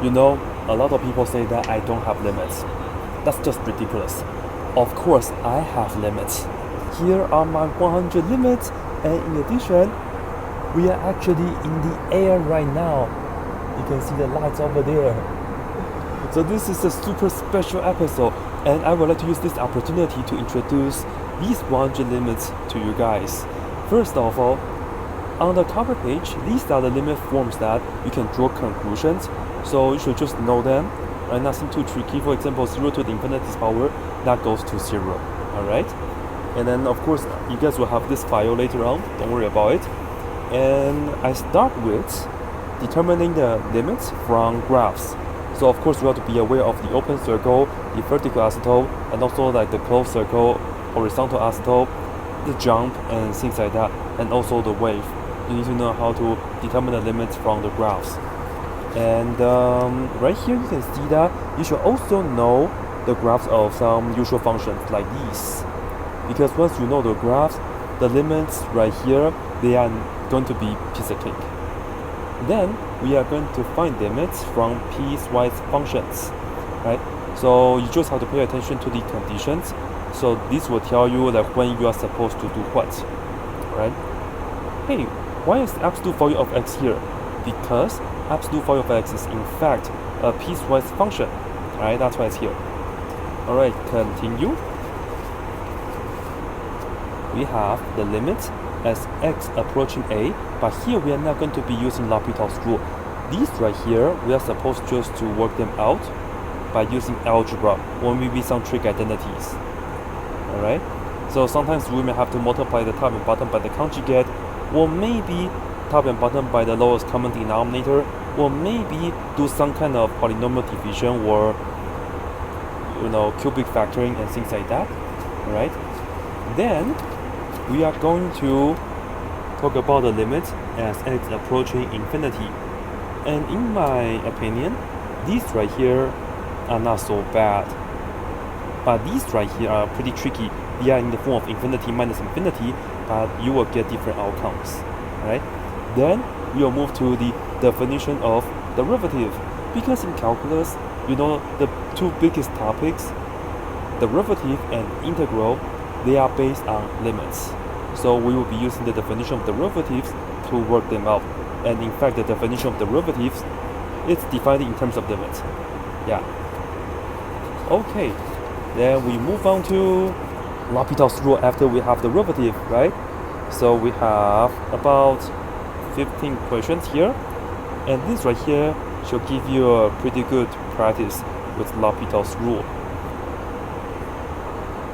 You know, a lot of people say that I don't have limits. That's just ridiculous. Of course, I have limits. Here are my 100 limits, and in addition, we are actually in the air right now. You can see the lights over there. So this is a super special episode, and I would like to use this opportunity to introduce these 100 limits to you guys. First of all, on the cover page, these are the limit forms that you can draw conclusions, so you should just know them. Right? Nothing too tricky. For example, 0 to the infinity's power, that goes to 0. Alright? And then of course, you guys will have this file later on, don't worry about it. And I start with determining the limits from graphs. So of course, you have to be aware of the open circle, the vertical asymptote, and also like the closed circle, horizontal asymptote, the jump, and things like that, and also the wave. You need to know how to determine the limits from the graphs. And right here you can see that you should also know the graphs of some usual functions like these. Because once you know the graphs, the limits right here, they are going to be piece of cake. Then we are going to find limits from piecewise functions, right? So you just have to pay attention to the conditions. So this will tell you like when you are supposed to do what, right? Hey, why is absolute value of x here? Because absolute value of x is in fact a piecewise function, right? That's why it's here. Alright, continue. We have the limit as x approaching a, but here we are not going to be using L'Hopital's rule. These right here, we are supposed just to work them out by using algebra or maybe some trig identities. Alright, so sometimes we may have to multiply the top and bottom by the conjugate, or maybe top and bottom by the lowest common denominator, or maybe do some kind of polynomial division or cubic factoring and things like that. Alright, then we are going to talk about the limit as x approaching infinity. And in my opinion, these right here are not so bad. But these right here are pretty tricky. They are in the form of infinity minus infinity, but you will get different outcomes. Right? Then we will move to the definition of derivative. Because in calculus, the two biggest topics, derivative and integral, they are based on limits. So we will be using the definition of derivatives to work them out. And in fact, the definition of derivatives is defined in terms of limits. Yeah. Okay. Then we move on to L'Hopital's rule after we have derivative, right? So we have about 15 questions here. And this right here should give you a pretty good practice with L'Hopital's rule.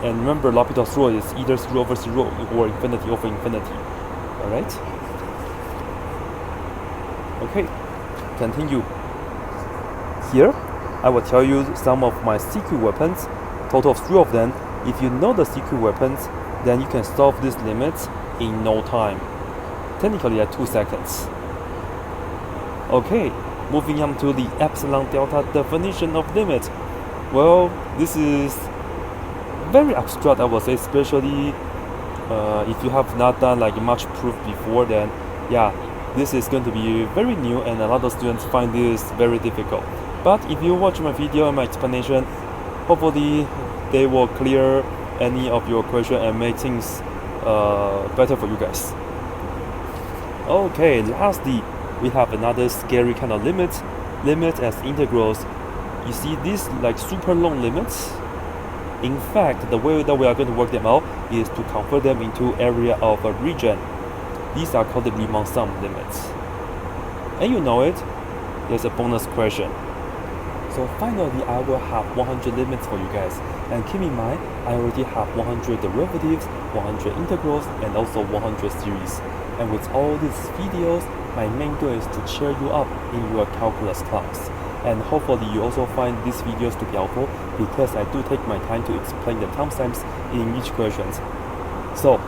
And remember, L'Hopital's rule is either 0 over 0 or infinity over infinity. Alright? Okay, continue. Here, I will tell you some of my secret weapons, total of 3 of them. If you know the secret weapons, then you can solve these limits in no time. Technically at 2 seconds. Okay, moving on to the epsilon-delta definition of limit. Well, this is very abstract, I would say, especially if you have not done like much proof before, then yeah, this is going to be very new and a lot of students find this very difficult. But if you watch my video and my explanation, hopefully they will clear any of your question and make things better for you guys. Okay, lastly, we have another scary kind of limit as integrals. You see these like super long limits. In fact, the way that we are going to work them out is to convert them into area of a region. These are called the Riemann Sum limits. And you know it, there's a bonus question. So finally, I will have 100 limits for you guys. And keep in mind, I already have 100 derivatives, 100 integrals, and also 100 series. And with all these videos, my main goal is to cheer you up in your calculus class. And hopefully you also find these videos to be helpful because I do take my time to explain the timestamps in each question. So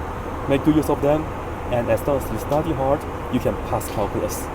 make good use of them, and as long as you study hard, you can pass calculus.